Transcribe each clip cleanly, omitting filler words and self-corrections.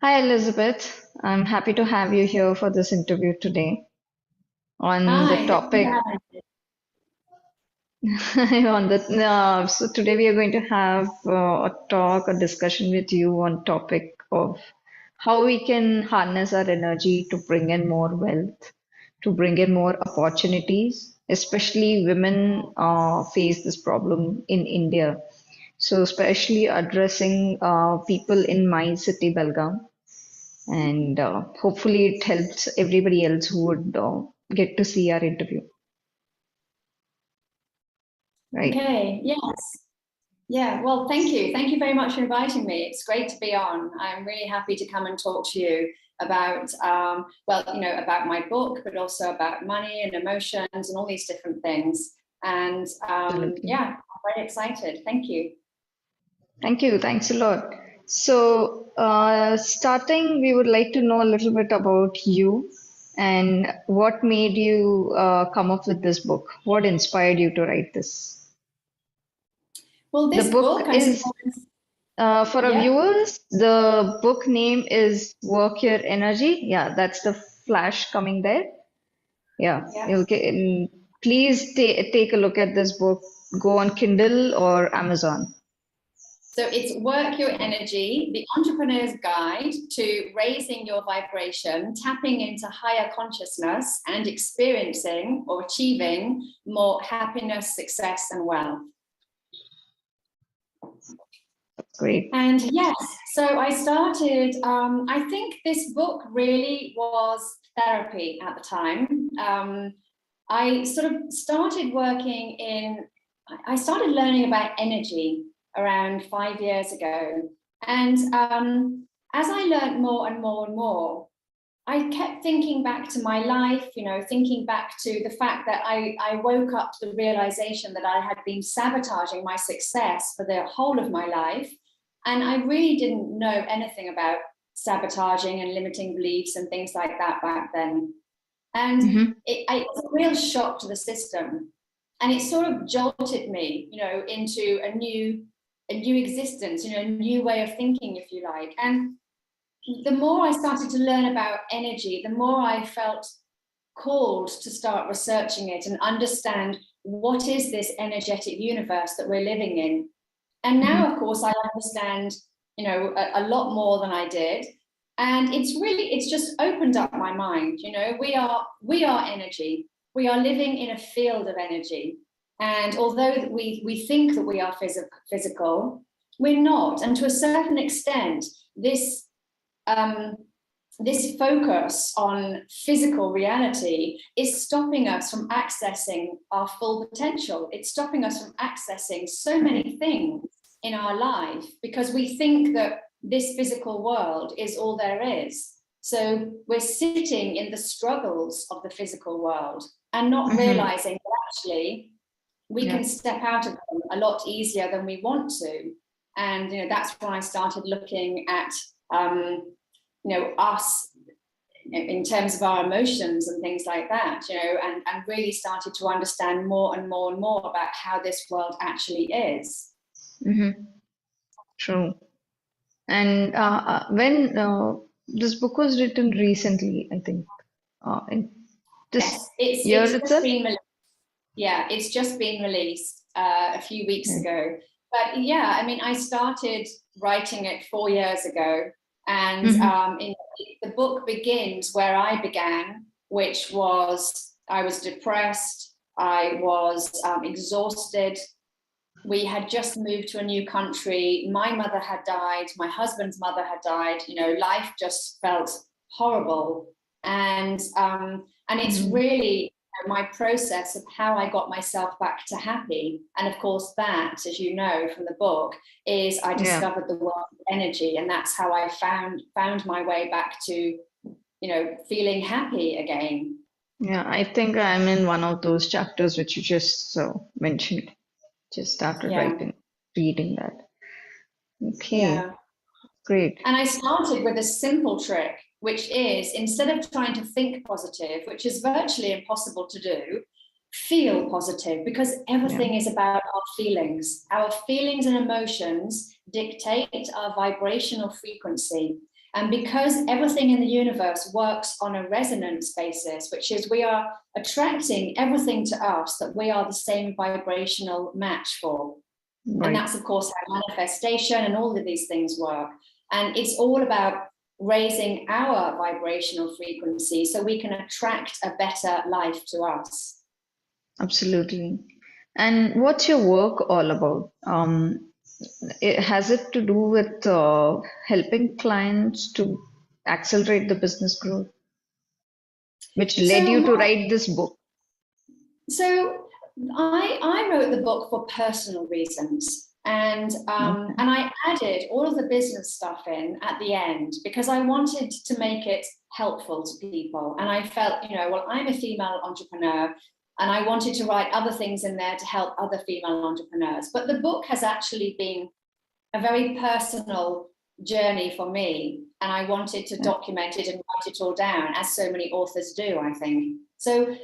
Hi, Elizabeth. I'm happy to have you here for this interview today on the Hi, thank you for topic having me. on the so today we are going to have a discussion with you on topic of how we can harness our energy to bring in more wealth, to bring in more opportunities. Especially women face this problem in India. So especially addressing people in my city, Belgaum, and hopefully it helps everybody else who would get to see our interview, right? Okay, yes. Yeah, well, thank you. Thank you very much for inviting me. It's great to be on. I'm really happy to come and talk to you about, about my book, but also about money and emotions and all these different things. And Absolutely. yeah, I'm very excited. Thank you. Thank you. Thanks a lot. So, starting, we would like to know a little bit about you and what made you come up with this book. What inspired you to write this? Well, The this book book, I is, suppose, for our yeah, viewers, the book name is Work Your Energy. Yeah, that's the flash coming there. Yeah, yeah. you can please take a look at this book. Go on Kindle or Amazon. So it's Work Your Energy, the entrepreneur's guide to raising your vibration, tapping into higher consciousness, and experiencing or achieving more happiness, success, and wealth. Great. And yes, so I started, I think this book really was therapy at the time. I sort of started working I started learning about energy around 5 years ago. And as I learned more and more and more, I kept thinking back to my life, thinking back to the fact that I woke up to the realization that I had been sabotaging my success for the whole of my life. And I really didn't know anything about sabotaging and limiting beliefs and things like that back then. And Mm-hmm. it was a real shock to the system. And it sort of jolted me, into a new existence, a new way of thinking, if you like. And the more I started to learn about energy, the more I felt called to start researching it and understand what is this energetic universe that we're living in. And now, of course, I understand, a lot more than I did. And it's just opened up my mind. We are energy. We are living in a field of energy. And although we think that we are physical, we're not. And to a certain extent, um, this focus on physical reality is stopping us from accessing our full potential. It's stopping us from accessing so many things in our life because we think that this physical world is all there is. So we're sitting in the struggles of the physical world and not Mm-hmm. realizing that actually we Yeah. can step out of them a lot easier than we want to. And that's when I started looking at us in terms of our emotions and things like that, and really started to understand more and more and more about how this world actually is. Mm-hmm. True. And when this book was written recently, I think, in this Yes, it's year it's just itself. been it's just been released a few weeks Yeah. ago. But yeah, I mean, I started writing it 4 years ago, and Mm-hmm. the book begins where I began, which was I was depressed, I was exhausted. We had just moved to a new country. My mother had died. My husband's mother had died. Life just felt horrible, and it's Mm-hmm. really my process of how I got myself back to happy. And of course, that, as you know from the book, is I Yeah. discovered the world of energy, and that's how I found my way back to feeling happy again. Yeah. I think I'm in one of those chapters which you just mentioned. Just started Yeah, reading that. Okay. yeah. Great. And I started with a simple trick, which is instead of trying to think positive, which is virtually impossible to do, feel positive, because Yeah. everything is about our feelings. Our feelings and emotions dictate our vibrational frequency. And because everything in the universe works on a resonance basis, which is we are attracting everything to us that we are the same vibrational match for. Right. And that's, of course, how manifestation and all of these things work. And it's all about raising our vibrational frequency so we can attract a better life to us. Absolutely. And what's your work all about? Has it to do with helping clients to accelerate the business growth, which led you to write this book? So I wrote the book for personal reasons, and I added all of the business stuff in at the end because I wanted to make it helpful to people. And I felt, well, I'm a female entrepreneur, and I wanted to write other things in there to help other female entrepreneurs. But the book has actually been a very personal journey for me, and I wanted to document it and write it all down, as so many authors do, I think. So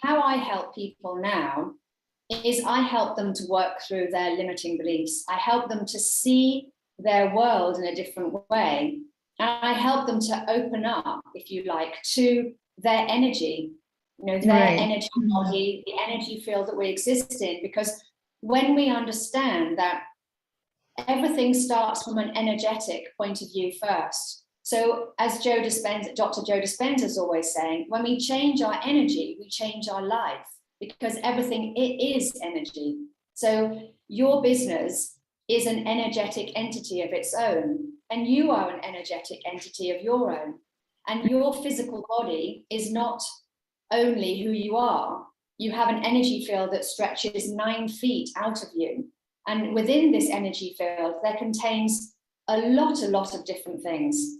how I help people now is I help them to work through their limiting beliefs. I help them to see their world in a different way. And I help them to open up, if you like, to their energy, their energy body, the energy field that we exist in. Because when we understand that everything starts from an energetic point of view first. So as Dr. Joe Dispenza is always saying, when we change our energy, we change our life, because everything is energy. So your business is an energetic entity of its own, and you are an energetic entity of your own. And your physical body is not only who you are. You have an energy field that stretches 9 feet out of you. And within this energy field, there contains a lot of different things.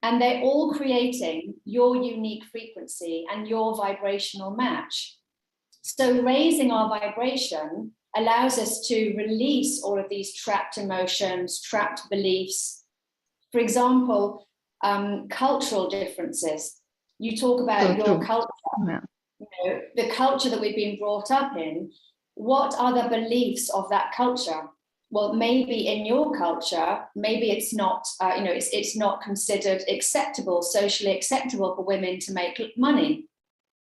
And they're all creating your unique frequency and your vibrational match. So raising our vibration allows us to release all of these trapped emotions, trapped beliefs. For example, cultural differences. You talk about your culture, the culture that we've been brought up in. What are the beliefs of that culture? Well, maybe in your culture, maybe it's not, it's not considered acceptable, socially acceptable for women to make money.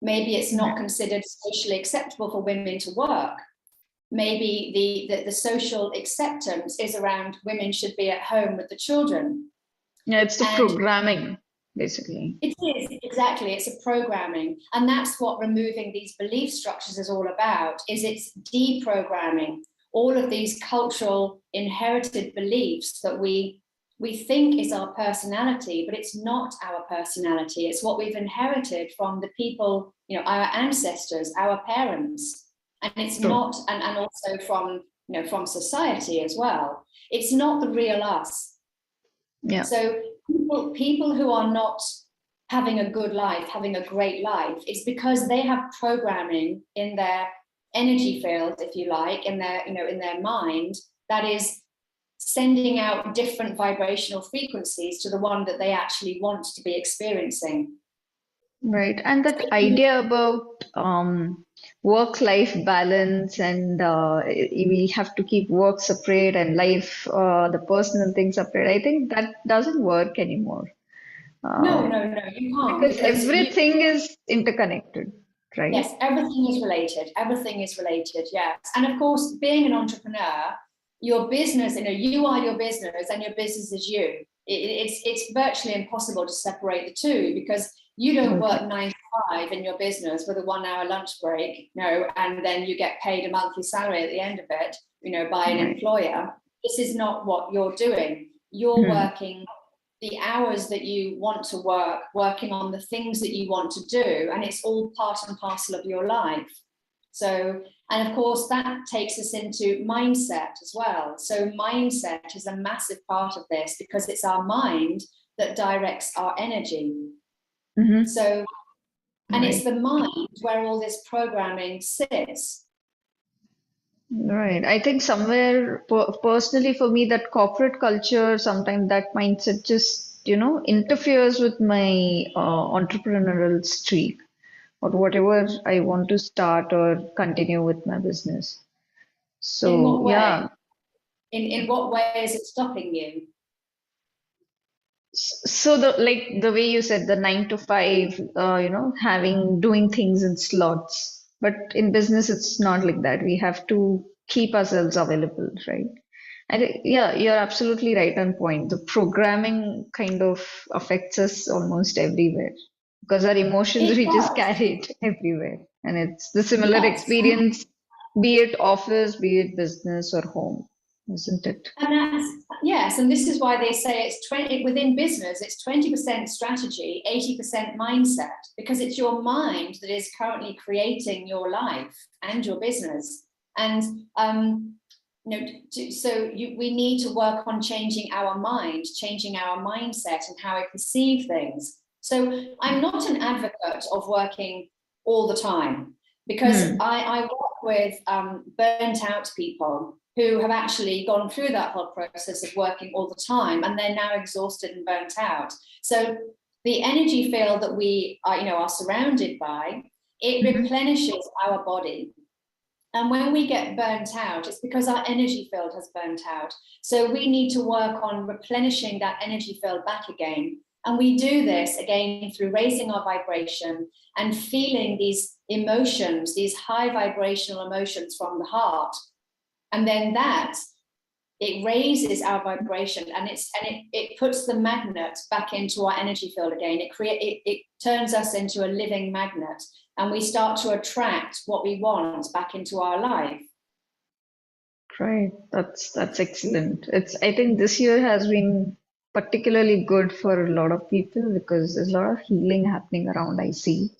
Maybe it's not considered socially acceptable for women to work. Maybe the social acceptance is around women should be at home with the children. Yeah, it's the programming, basically. It is, exactly. It's a programming. And that's what removing these belief structures is all about, is it's deprogramming all of these cultural inherited beliefs that we think is our personality, but it's not our personality. It's what we've inherited from the people, our ancestors, our parents. And it's not, and also from society as well. It's not the real us. Yeah. So people who are not having a good life, having a great life, it's because they have programming in their energy field, if you like, in their mind, that is sending out different vibrational frequencies to the one that they actually want to be experiencing. Right. And that idea about work-life balance and we have to keep work separate and life, the personal things separate, I think that doesn't work anymore. No, you can't. Because everything is interconnected, right? Yes, everything is related. Everything is related, yes. And of course, being an entrepreneur, your business, you are your business and your business is you. It's virtually impossible to separate the two, because you don't work 9 to 5 in your business with a 1-hour lunch break, and then you get paid a monthly salary at the end of it, by an employer. This is not what you're doing. You're working the hours that you want to work, working on the things that you want to do, and it's all part and parcel of your life. So, and of course, that takes us into mindset as well. So mindset is a massive part of this, because it's our mind that directs our energy. So, and it's the mind where all this programming sits. Right. I think somewhere personally for me, that corporate culture, sometimes that mindset just, interferes with my entrepreneurial streak or whatever I want to start or continue with my business. So, In what way? yeah. In what way is it stopping you? So the way you said, the 9 to 5, doing things in slots. But in business, it's not like that. We have to keep ourselves available, right? And yeah, you're absolutely right on point. The programming kind of affects us almost everywhere because our emotions It we just does. carry it everywhere, and it's the similar Yes. experience, be it office, be it business or home, isn't it? And that's, yes, and this is why they say it's 20 within business, it's 20% strategy, 80% mindset, because it's your mind that is currently creating your life and your business. And we need to work on changing our mind, changing our mindset and how we perceive things. So I'm not an advocate of working all the time, because I work with burnt out people who have actually gone through that whole process of working all the time, and they're now exhausted and burnt out. So the energy field that we are surrounded by, it replenishes our body. And when we get burnt out, it's because our energy field has burnt out. So we need to work on replenishing that energy field back again. And we do this again through raising our vibration and feeling these emotions, these high vibrational emotions from the heart. And then it raises our vibration, and it puts the magnet back into our energy field again. It turns us into a living magnet, and we start to attract what we want back into our life. Right, that's excellent. I think this year has been particularly good for a lot of people because there's a lot of healing happening around, I see.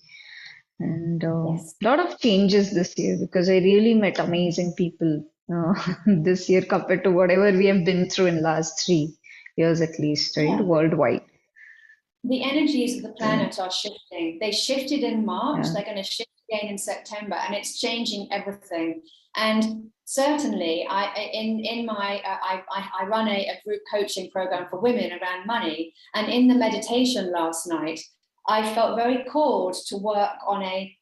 And a Yes. lot of changes this year because I really met amazing people this year compared to whatever we have been through in last 3 years at least, right? Yeah. Worldwide. The energies of the planet are shifting. They shifted in March, Yeah. they're going to shift again in September, and it's changing everything. And certainly, I run a group coaching program for women around money. And in the meditation last night, I felt very called to work on a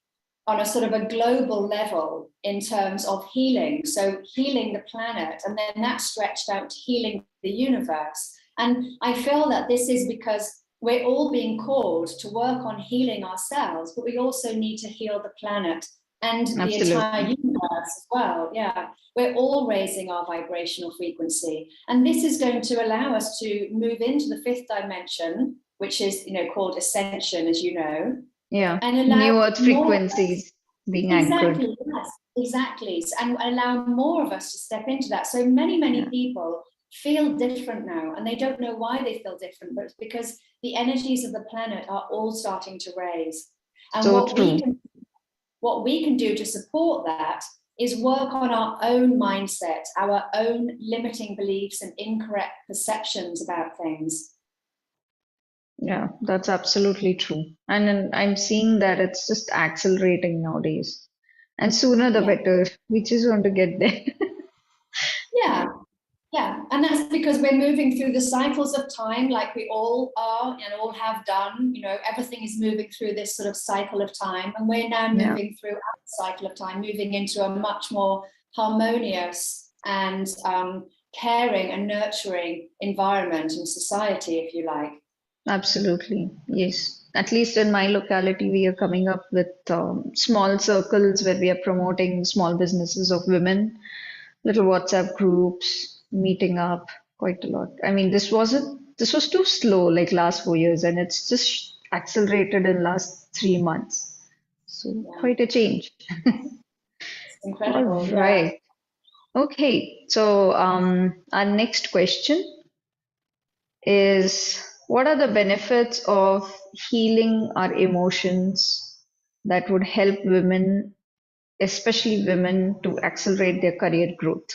sort of a global level in terms of healing. So healing the planet, and then that stretched out to healing the universe. And I feel that this is because we're all being called to work on healing ourselves, but we also need to heal the planet and the entire universe as well. Yeah, we're all raising our vibrational frequency, and this is going to allow us to move into the 5th dimension, which is called ascension, as you know. Yeah, And allow new earth frequencies being anchored. Exactly, yes, exactly, and allow more of us to step into that. So many people feel different now, and they don't know why they feel different, but it's because the energies of the planet are all starting to raise. And So true. what we can do to support that is work on our own mindset, our own limiting beliefs and incorrect perceptions about things. Yeah, that's absolutely true. And I'm seeing that it's just accelerating nowadays. And sooner the better. We just want to get there. Yeah, and that's because we're moving through the cycles of time like we all are and all have done. Everything is moving through this sort of cycle of time, and we're now moving through our cycle of time, moving into a much more harmonious and caring and nurturing environment and society, if you like. Absolutely. Yes. At least in my locality, we are coming up with small circles where we are promoting small businesses of women, little WhatsApp groups, meeting up quite a lot. I mean, this was too slow like last 4 years, and it's just accelerated in last 3 months. So quite a change. It's incredible. All right. Okay. So our next question is what are the benefits of healing our emotions that would help women, especially women, to accelerate their career growth?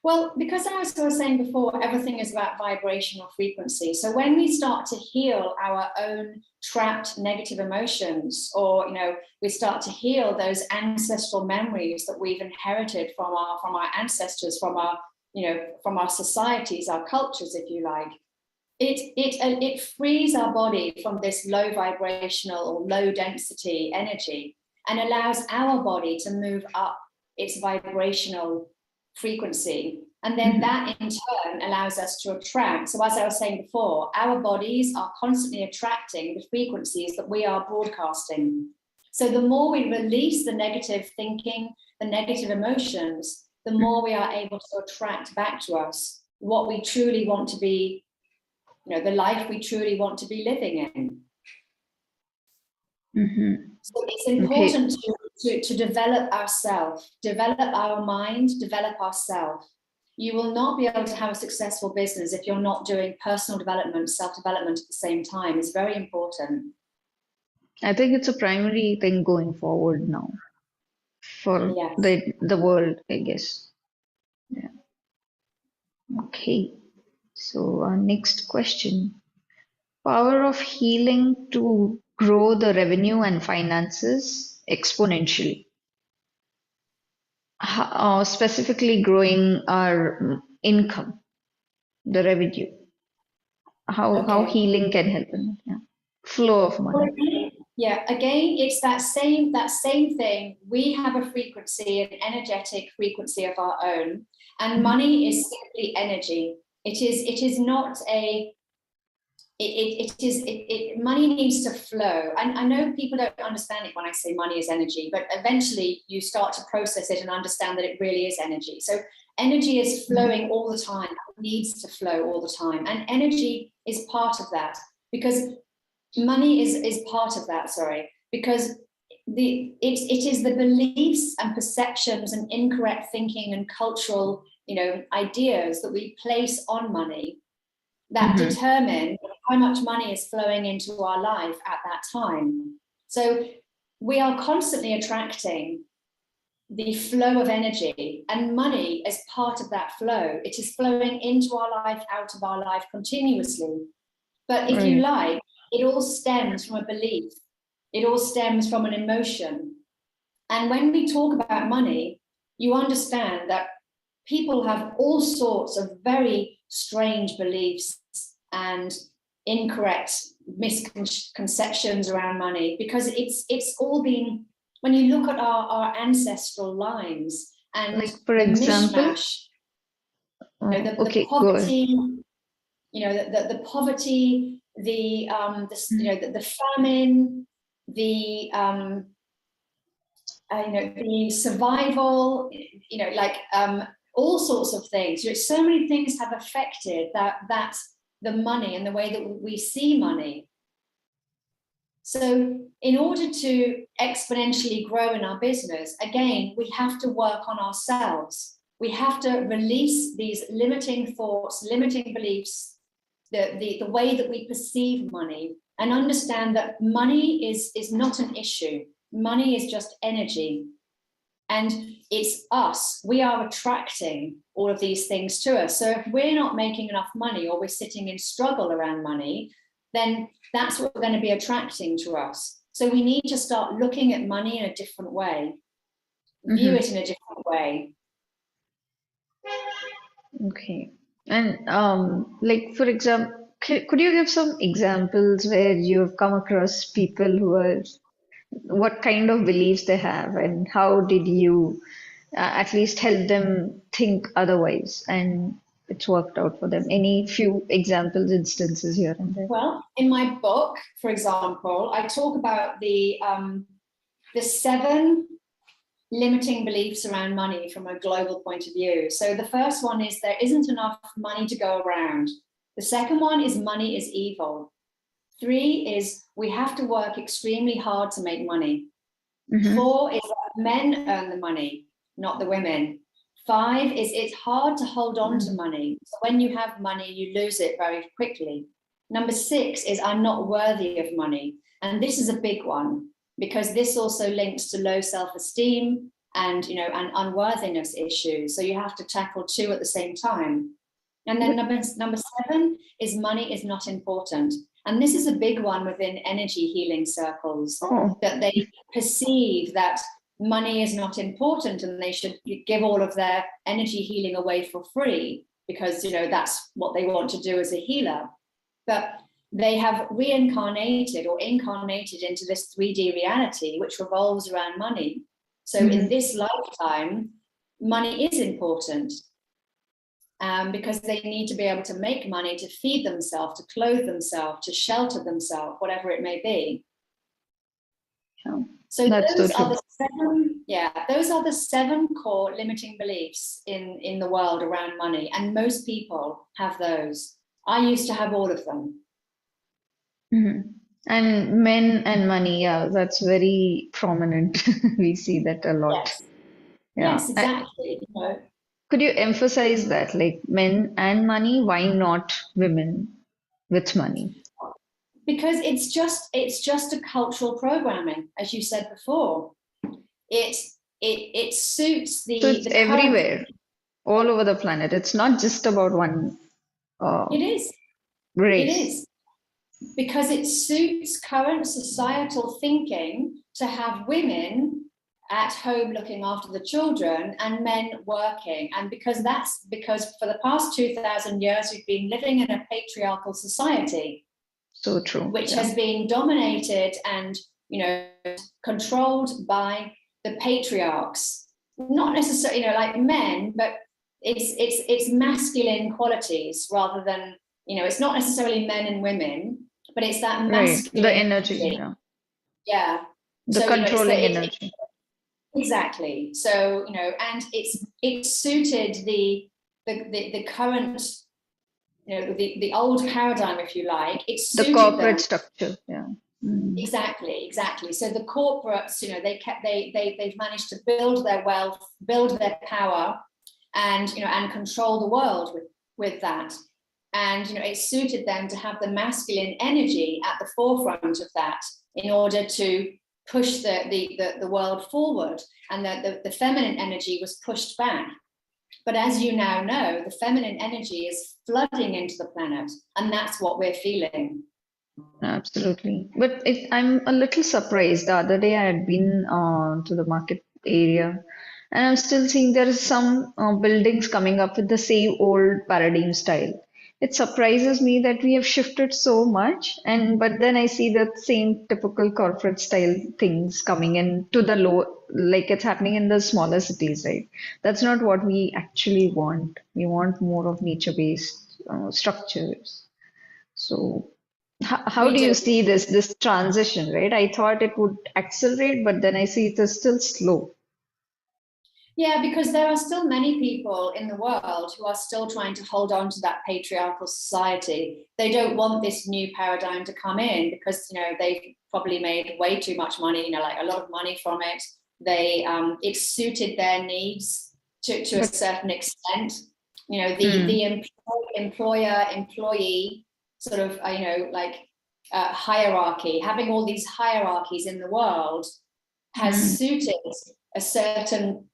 Well, because as I was saying before, everything is about vibrational frequency. So when we start to heal our own trapped negative emotions, or we start to heal those ancestral memories that we've inherited from our ancestors, from our societies, our cultures, if you like, it frees our body from this low vibrational or low density energy and allows our body to move up its vibrational frequency. And then that in turn allows us to attract. So as I was saying before, our bodies are constantly attracting the frequencies that we are broadcasting. So the more we release the negative thinking, the negative emotions, the more we are able to attract back to us what we truly want to be, you know, the life we truly want to be living in. So it's important to develop ourselves, develop our mind, develop ourselves. You will not be able to have a successful business if you're not doing personal development, self-development at the same time. It's very important. I think it's a primary thing going forward now for Yes. the world, I guess. Yeah. Okay. So our next question. Power of healing to grow the revenue and finances exponentially. Specifically growing our income, the revenue. How healing can help in it. Yeah. Flow of money. Well, again, it's that same thing. We have a frequency, an energetic frequency of our own, and money is simply energy. It is not a. Money needs to flow. And I know people don't understand it when I say money is energy, but eventually you start to process it and understand that it really is energy. So energy is flowing all the time. It needs to flow all the time, and energy is part of that, because money is part of that, because it is the beliefs and perceptions and incorrect thinking and cultural, you know, ideas that we place on money that determine how much money is flowing into our life at that time. So we are constantly attracting the flow of energy, and money is part of that flow. It is flowing into our life, out of our life continuously. But if you like, it all stems from a belief. It all stems from an emotion. And when we talk about money, you understand that people have all sorts of very strange beliefs and incorrect misconceptions around money, because it's all been, when you look at our ancestral lines and like, for example, mishmash, you know, the poverty, you know, the poverty, you know, the famine, you know, the survival, you know, like all sorts of things. You know, so many things have affected that the money and the way that we see money. So in order to exponentially grow in our business, again, we have to work on ourselves. We have to release these limiting thoughts, limiting beliefs, the way that we perceive money, and understand that money is not an issue. Money is just energy. And it's us. We are attracting all of these things to us. So if we're not making enough money, or we're sitting in struggle around money, then that's what we're going to be attracting to us. So we need to start looking at money in a different way, view it in a different way. Okay. And like, for example, could you give some examples where you've come across people who are, what kind of beliefs they have, and how did you at least help them think otherwise, and it's worked out for them? Any few examples, instances here and there? Well, in my book, for example, I talk about the 7 limiting beliefs around money from a global point of view. So the first one is there isn't enough money to go around. The second one is money is evil. 3 is we have to work extremely hard to make money. 4 is that men earn the money, not the women. 5 is it's hard to hold on to money. So when you have money, you lose it very quickly. Number 6 is I'm not worthy of money. And this is a big one, because this also links to low self-esteem and, you know, and unworthiness issues. So you have to tackle 2 at the same time. And then number 7 is money is not important. And this is a big one within energy healing circles, that they perceive that money is not important and they should give all of their energy healing away for free, because, you know, that's what they want to do as a healer. But they have reincarnated or incarnated into this 3D reality, which revolves around money. So in this lifetime, money is important. because they need to be able to make money to feed themselves, to clothe themselves, to shelter themselves, whatever it may be. Yeah. So That's those so are true. those are the 7 core limiting beliefs in the world around money, and most people have those. I used to have all of them. And men and money, yeah, that's very prominent. We see that a lot. Yes, Yeah. yes, exactly. You know, Could you emphasize that, like men and money? Why not women with money? because it's just a cultural programming, as you said before. It suits So it's the current. everywhere, all over the planet. It's not just about one uh, It is. It race. is. Because it suits current societal thinking to have women at home looking after the children and men working. And because for the past 2,000 years, we've been living in a patriarchal society, So true. which Yeah. has been dominated and, controlled by the patriarchs. Not necessarily, like men, but it's masculine qualities rather than, it's not necessarily men and women, but it's that Right. The masculine energy. energy. Yeah. Yeah. The So, controlling energy. exactly. So, and it suited the current, the old paradigm, if you like. It The suited them. corporate structure. Yeah. Exactly. So the corporates, they've managed to build their wealth, build their power, and and control the world with that. And it suited them to have the masculine energy at the forefront of that in order to push the world forward, and the feminine energy was pushed back. But as you now know, the feminine energy is flooding into the planet, and that's what we're feeling. Absolutely. But I'm a little surprised. The other day I had been to the market area, and I'm still seeing there is some buildings coming up with the same old paradigm style. It surprises me that we have shifted so much, and but then I see that same typical corporate style things coming in to the low, like it's happening in the smaller cities, right? That's not what we actually want. We want more of nature-based structures. So. How We do you do. see this transition, right? I thought it would accelerate, but then I see it is still slow. Yeah, because there are still many people in the world who are still trying to hold on to that patriarchal society. They don't want this new paradigm to come in because they've probably made way too much money, like a lot of money from it. It suited their needs to a But certain extent. The employer employee sort of hierarchy, having all these hierarchies in the world has suited a certain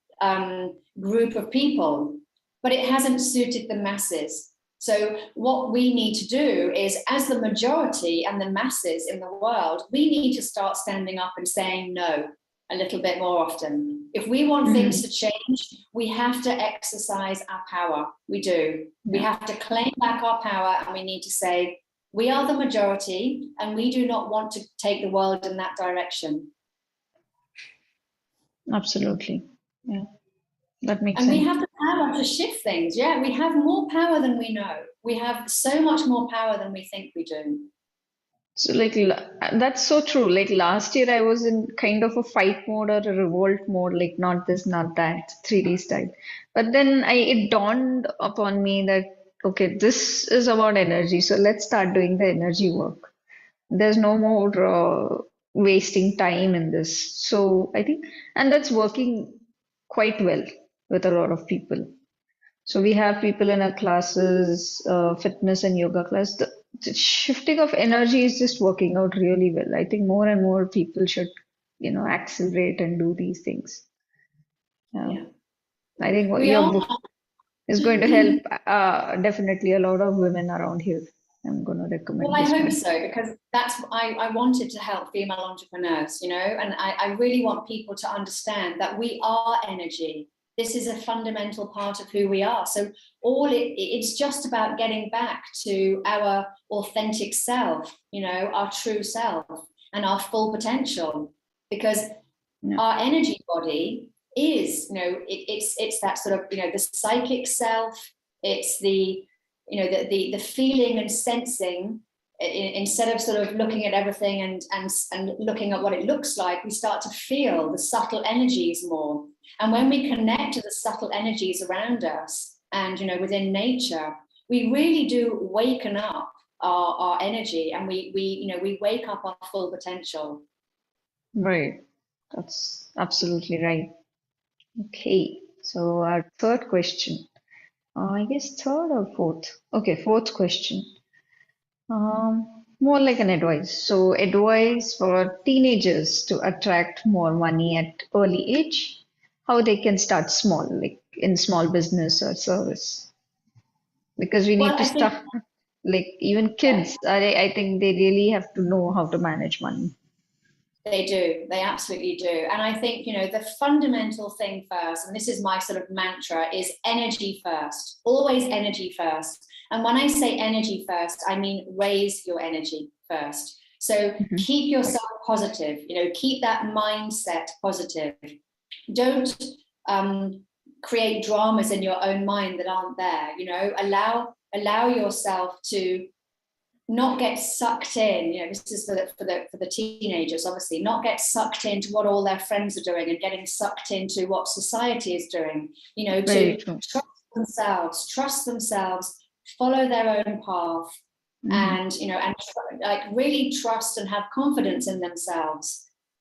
group of people, but it hasn't suited the masses. So what we need to do is, as the majority and the masses in the world, we need to start standing up and saying no a little bit more often. If we want things to change, we have to exercise our power. We do. We have to claim back our power, and we need to say, we are the majority and we do not want to take the world in that direction. Absolutely. Yeah, that makes And sense. we have the power to shift things. Yeah, we have more power than we know. We have so much more power than we think we do. So that's so true. Like last year I was in kind of a fight mode or a revolt mode, like not this, not that, 3D style. But then it dawned upon me that okay, this is about energy. So let's start doing the energy work. There's no more wasting time in this. So I think, and that's working quite well with a lot of people. So we have people in our classes, fitness and yoga class. The shifting of energy is just working out really well. I think more and more people should, accelerate and do these things. Yeah. I think We your are. book is going to help definitely a lot of women around here. I'm going to Well, recommend I this hope one. so, because I wanted to help female entrepreneurs, and I really want people to understand that we are energy. This is a fundamental part of who we are. So it's just about getting back to our authentic self, our true self and our full potential, because our energy body is, it's that sort of, the psychic self, It's the, you know, the feeling and sensing. Instead of sort of looking at everything and looking at what it looks like, we start to feel the subtle energies more. And when we connect to the subtle energies around us and, you know, within nature, we really do waken up our energy, and we wake up our full potential. Right. That's absolutely right. Okay. So our third question. I guess third or fourth. Okay, fourth question. More like an advice. So, advice for teenagers to attract more money at early age, how they can start small, like in small business or service. Because we Well, need to I think, start, like even yeah, kids, I think they really have to know how to manage money. they do. They absolutely do. And I think, you know, the fundamental thing first, and this is my sort of mantra, is energy first. Always energy first. And when I say energy first, I mean raise your energy first. So Mhm. keep yourself positive, you know, keep that mindset positive. Don't create dramas in your own mind that aren't there, you know, allow yourself to not get sucked in. You know, this is for the teenagers, obviously, not get sucked into what all their friends are doing and getting sucked into what society is doing. You know, Very to true. trust themselves, follow their own path, Hmm. and you know, and like really trust and have confidence in themselves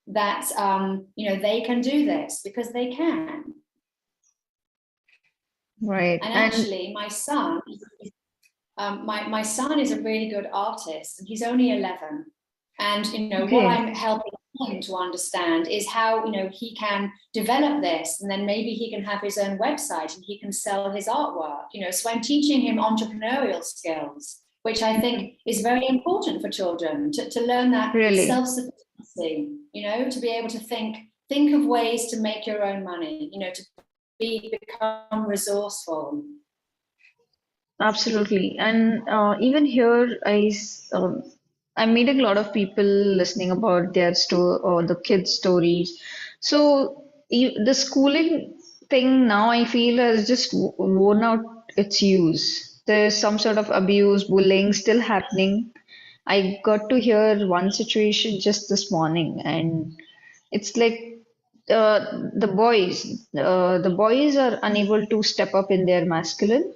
that you know, they can do this because they can. Right. And And actually, my son is a really good artist, and he's only 11. And you know, what okay, I'm helping him to understand is how, you know, he can develop this, and then maybe he can have his own website and he can sell his artwork. You know, so I'm teaching him entrepreneurial skills, which I mhm, think is very important for children to learn that really, self-sufficiency. You know, to be able to think of ways to make your own money. You know, to become resourceful. absolutely. And even here, I'm meeting a lot of people listening about their story or the kids' stories. So the schooling thing now, I feel, has just worn out its use. There's some sort of abuse, bullying still happening. I got to hear one situation just this morning, and it's like the boys are unable to step up in their masculine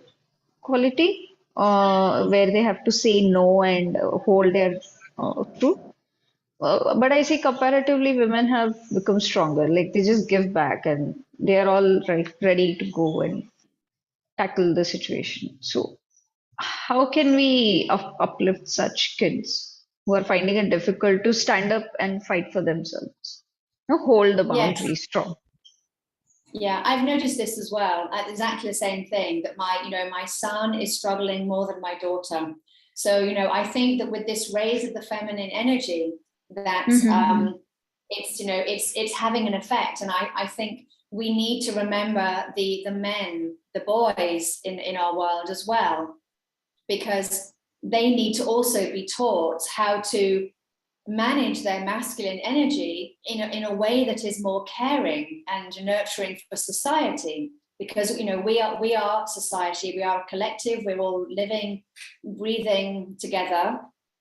quality, where they have to say no and hold their truth. But I see comparatively, women have become stronger. Like they just give back and they are all right, ready to go and tackle the situation. So, how can we uplift such kids who are finding it difficult to stand up and fight for themselves? Hold the Yes. boundaries strong. Yeah, I've noticed this as well. Exactly the same thing, that my son is struggling more than my daughter. So, you know, I think that with this raise of the feminine energy, that Hmm. it's having an effect. And I think we need to remember the men, the boys in our world as well, because they need to also be taught how to manage their masculine energy in a way that is more caring and nurturing for society, because you know, we are society, we are a collective, we're all living, breathing together.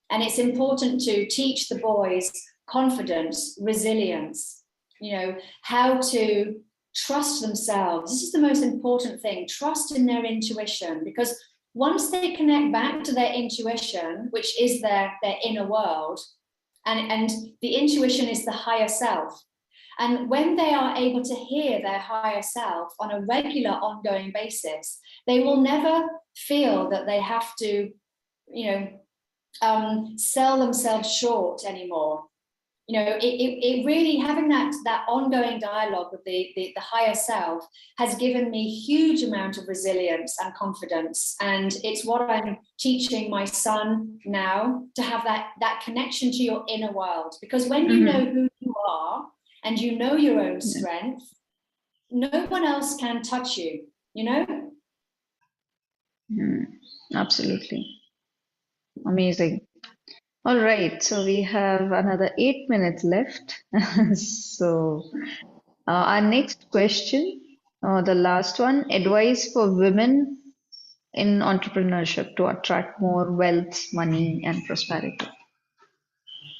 And it's important to teach the boys confidence, resilience, you know, how to trust themselves. This is the most important thing, trust in their intuition, because once they connect back to their intuition, which is their inner world, and the intuition is the higher self. And when they are able to hear their higher self on a regular, ongoing basis, they will never feel that they have to, you sell themselves short anymore. You know, it really, having that ongoing dialogue with the higher self has given me huge amount of resilience and confidence. And it's what I'm teaching my son now, to have that connection to your inner world. Because when you know Hmm. who you are and you know your own Yeah. strength, no one else can touch you, you know? Mm, absolutely. Amazing. All right, so we have another 8 minutes left. So, our next question, the last one, advice for women in entrepreneurship to attract more wealth, money, and prosperity?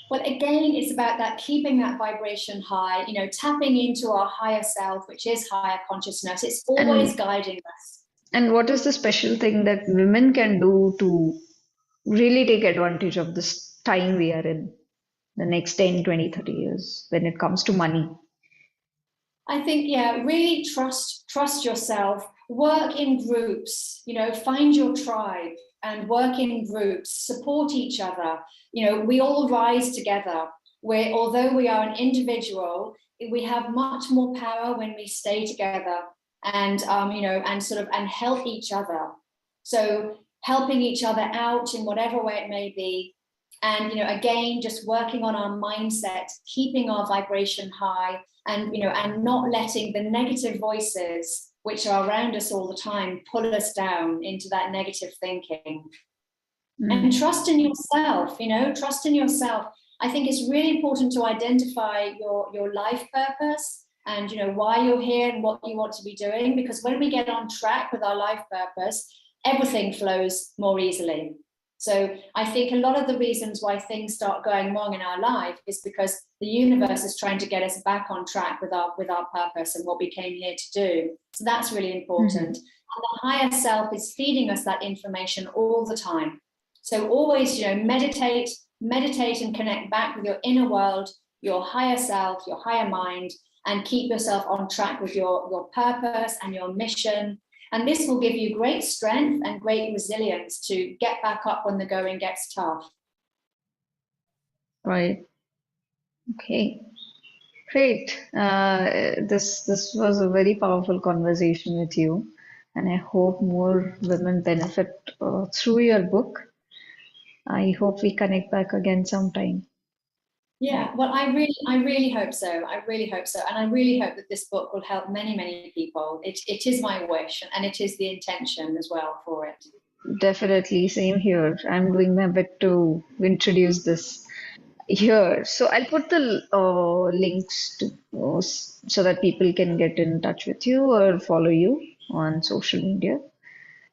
Well, again, it's about that keeping that vibration high, tapping into our higher self, which is higher consciousness. It's always And guiding us. and what is the special thing that women can do to really take advantage of this time we are in, the next 10, 20, 30 years when it comes to money? I think, yeah, really trust yourself, work in groups, find your tribe and work in groups, support each other. We all rise together. Although we are an individual, we have much more power when we stay together and, and help each other. So helping each other out in whatever way it may be. And, again, just working on our mindset, keeping our vibration high, and not letting the negative voices which are around us all the time pull us down into that negative thinking. And trust in yourself, trust in yourself. I think it's really important to identify your life purpose and why you're here and what you want to be doing, because when we get on track with our life purpose, everything flows more easily. So I think a lot of the reasons why things start going wrong in our life is because the universe is trying to get us back on track with our purpose and what we came here to do. So that's really important. And the higher self is feeding us that information all the time. So always, meditate and connect back with your inner world, your higher self, your higher mind, and keep yourself on track with your purpose and your mission. And this will give you great strength and great resilience to get back up when the going gets tough. Right. Okay. Great. This was a very powerful conversation with you, and I hope more women benefit through your book. I hope we connect back again sometime. Yeah, well, I really hope so. I really hope so. And I really hope that this book will help many, many people. It is my wish, and it is the intention as well for it. Definitely, same here. I'm doing my bit to introduce this here. So I'll put the links to so that people can get in touch with you or follow you on social media,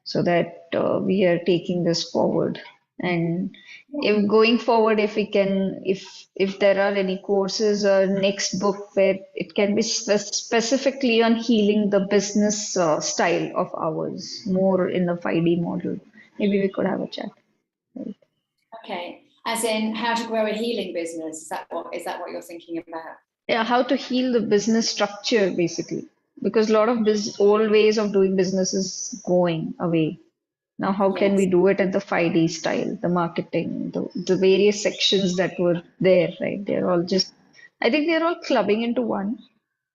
so that we are taking this forward. And if going forward, if we can, if there are any courses or next book where it can be specifically on healing the business style of ours, more in the 5D model, maybe we could have a chat. Right? Okay, as in how to grow a healing business. Is that what you're thinking about? Yeah, how to heal the business structure basically, because a lot of old ways of doing business is going away. Now, how can we Yes. do it at the 5D style, the marketing, the various sections that were there, right? They're all just, I think they're all clubbing into one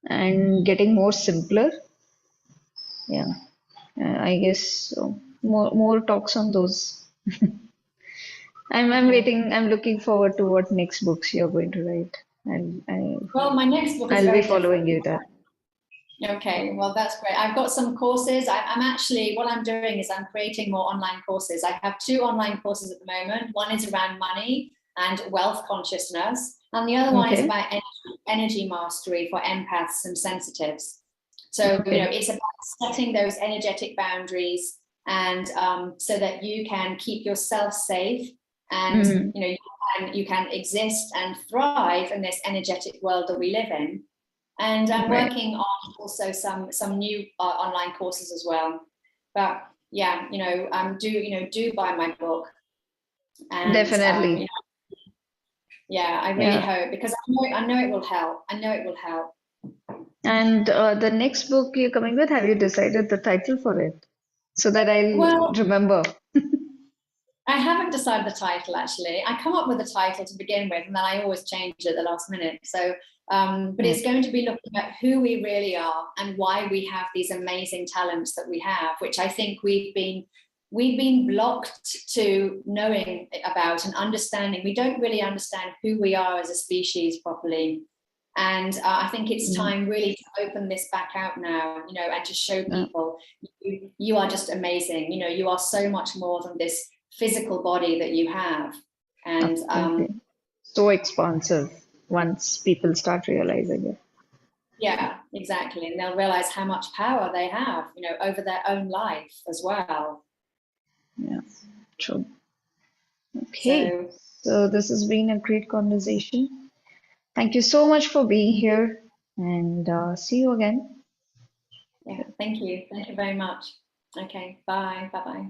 and getting more simpler. Yeah, I guess so. More talks on those. I'm Okay. waiting. I'm looking forward to what next books you're going to write. Well, my next book is I'll be very following different. you there. Okay, well, that's great. I've got some courses. I'm actually, what I'm doing is I'm creating more online courses. I have 2 online courses at the moment. One is around money and wealth consciousness, and the other one is Okay. about energy mastery for empaths and sensitives. So, Okay. it's about setting those energetic boundaries and so that you can keep yourself safe and, Mm, you can exist and thrive in this energetic world that we live in. And I'm right. working on also some new online courses as well. But yeah, do buy my book, and Definitely. yeah, I really Yeah. hope, because I know it will help. I know it will help. And the next book you're coming with, have you decided the title for it? So that I'll Well, remember. I haven't decided the title actually. I come up with a title to begin with, and then I always change it at the last minute. So, but it's Right. going to be looking at who we really are and why we have these amazing talents that we have, which I think we've been blocked to knowing about and understanding. We don't really understand who we are as a species properly. And I think it's Mm, time really to open this back out now, and to show yeah, people you are just amazing. You are so much more than this physical body that you have. And absolutely. So expansive once people start realizing it. yeah, exactly. And they'll realize how much power they have, over their own life as well. true. Okay, So so this has been a great conversation. Thank you so much for being here, and see you again. yeah, thank you very much. Okay, bye bye.